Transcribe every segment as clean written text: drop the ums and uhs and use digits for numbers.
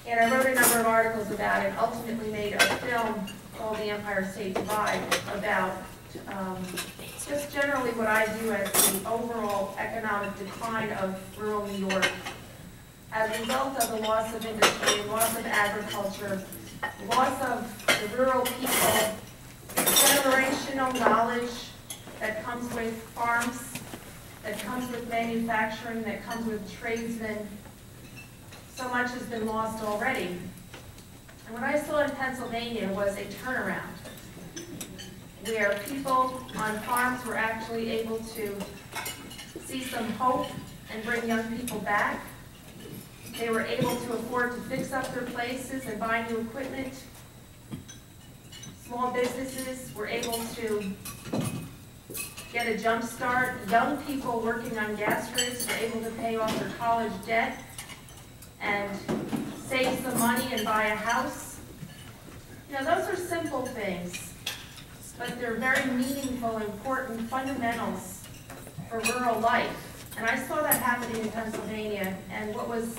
And I wrote a number of articles about it, ultimately made a film called The Empire State Divide about just generally what I view as the overall economic decline of rural New York as a result of the loss of industry, loss of agriculture, loss of the rural people, generational knowledge that comes with farms, that comes with manufacturing, that comes with tradesmen. So much has been lost already. And what I saw in Pennsylvania was a turnaround, where people on farms were actually able to see some hope and bring young people back. They were able to afford to fix up their places and buy new equipment. Small businesses were able to get a jump start. Young people working on gas rigs were able to pay off their college debt and save some money and buy a house. You know, those are simple things, but they're very meaningful, important fundamentals for rural life. And I saw that happening in Pennsylvania, and what was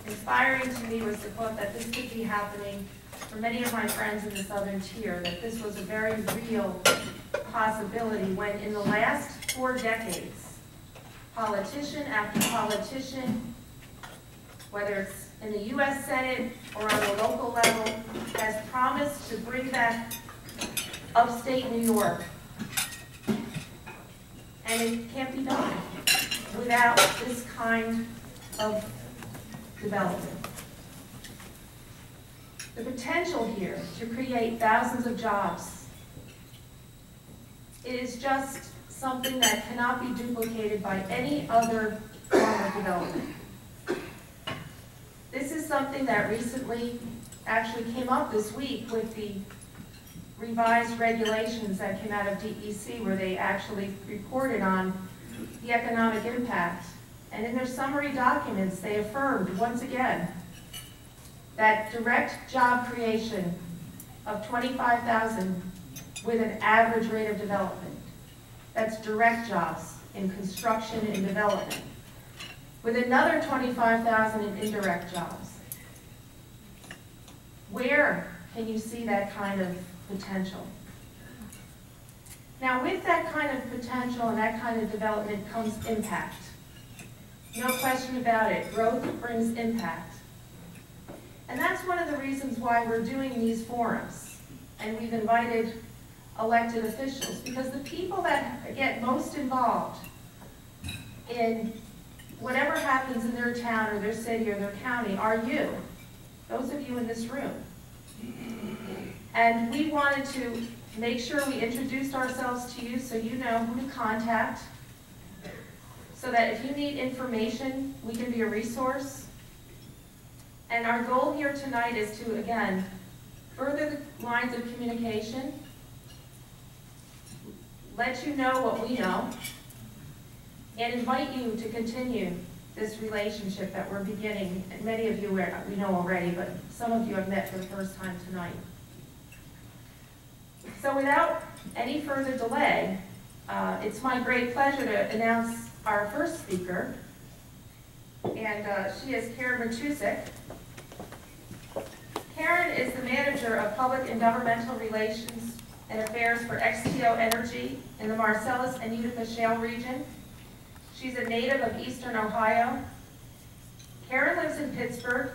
inspiring to me was the thought that this could be happening for many of my friends in the Southern Tier, that this was a very real possibility when in the last 4 decades, politician after politician, whether it's in the U.S. Senate or on the local level, has promised to bring back upstate New York. And it can't be done without this kind of development. The potential here to create thousands of jobs, it is just something that cannot be duplicated by any other form of development. This is something that recently actually came up this week with the revised regulations that came out of DEC, where they actually reported on the economic impact. And in their summary documents, they affirmed once again that direct job creation of 25,000 with an average rate of development. That's direct jobs in construction and development, with another 25,000 in indirect jobs. Where can you see that kind of potential? Now, with that kind of potential and that kind of development comes impact. No question about it. Growth brings impact. And that's one of the reasons why we're doing these forums. And we've invited elected officials, because the people that get most involved in whatever happens in their town or their city or their county are you, those of you in this room. And we wanted to make sure we introduced ourselves to you so you know who to contact, so that if you need information, we can be a resource. And our goal here tonight is to, again, further the lines of communication, let you know what we know, and invite you to continue this relationship that we're beginning. And many of you we know already, but some of you have met for the first time tonight. So without any further delay, it's my great pleasure to announce our first speaker, and she is Karen Matusik. Karen is the Manager of Public and Governmental Relations and Affairs for XTO Energy in the Marcellus and Utica Shale region. She's a native of Eastern Ohio. Karen lives in Pittsburgh,